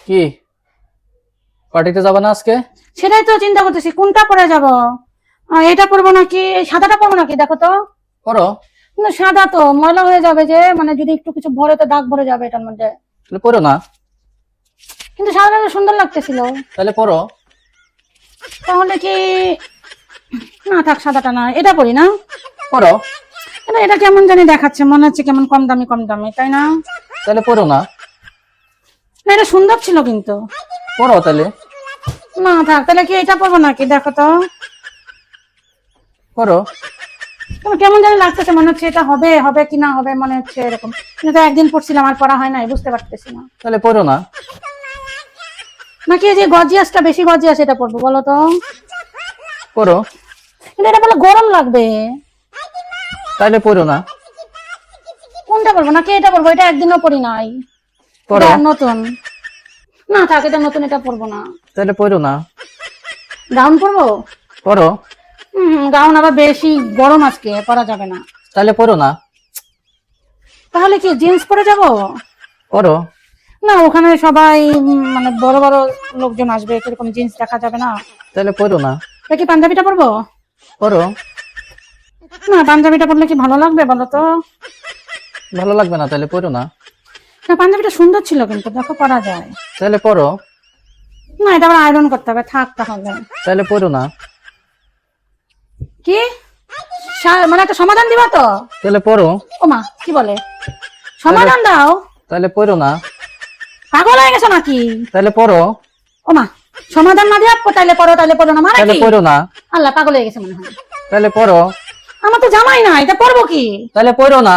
কি পার্টিতে যাবে না আজকে? সেটাই তো চিন্তা করতেছি কোনটা পরে যাব। এটা পরবো নাকি এই সাদাটা পরবো নাকি, দেখো তো। পরো। কিন্তু সাদা তো ময়লা হয়ে যাবে, যে মানে যদি একটু কিছু ভরে তো দাগ ভরে যাবে এটার মধ্যে। তাহলে পরো না। কিন্তু সাদাটা সুন্দর লাগতেছিল। তাহলে পরো। তাহলে কি, না থাক, সাদাটা না, এটা পরি না। পরো। কিন্তু এটা কেমন জানি দেখাচ্ছে, মনে হচ্ছে কেমন কম দামি কম দামি, তাই না? তাহলে পরো না। না, এটা সুন্দর ছিল কিন্তু। পরো তাহলে। না থাক, তাহলে কি এটা পরবো নাকি, দেখো তো। পরো। তোমার কেমন জানি লাগতেছে, মনে হচ্ছে এটা হবে হবে কি না হবে, মনে হচ্ছে এরকম। কিন্তু তো একদিন পড়ছিলাম আর পড়া হয় নাই, বুঝতে পারতেছি না। তাহলে পরো না। নাকি এই যে গর্জিয়াসটা, বেশি গর্জিয়াস, এটা পরবো বলো তো। পরো। কিন্তু এটা বলে গরম লাগবে। তাহলে পরো না। কোনটা পরবো, নাকি এটা পরবো? এটা একদিনও পরি নাই। পরো। এটা নতুন। না থাক, এটা নতুন, এটা পরবো না। তাহলে পরো না। গাউন পরবো। পরো। গাউন আবার বেশি গরম, আজকে পরা যাবে না। তাহলে পরো না। তাহলে কি জিন্স পরে যাব? পরো। না, ওখানে সবাই মানে বড় বড় লোকজন আসবে, এরকম জিন্স দেখা যাবে না। তাহলে পরো না। তা কি পাঞ্জাবিটা পরবো? পরো। না, পাঞ্জাবিটা পরলে কি ভালো লাগবে বলো তো। ভালো লাগবে না, তাহলে পরো না। না, পাঞ্জাবিটা সুন্দর ছিল কিন্তু, দেখো পরা যায়। তাহলে পরো। না, এটা আবার আয়রন করতে হবে, থাক তাহলে। তাহলে পরো না। কি মানে একটা সমাধান দিবা তো? তাহলে পরো। ও মা, কি বলে সমাধান দাও? তাহলে পরো না। পাগল হয়ে গেছো নাকি? তাহলে পরো। ও মা, সমাধান না দিয়ে তাইলে পড়ো, তাইলে পড়ো না, মানে তাহলে কি? পরো না। আল্লাহ, পাগল হয়ে গেছে মনে হয়। তাহলে পরো। আমার তো জামাই না, এটা পরবো কি? তাহলে পরো না।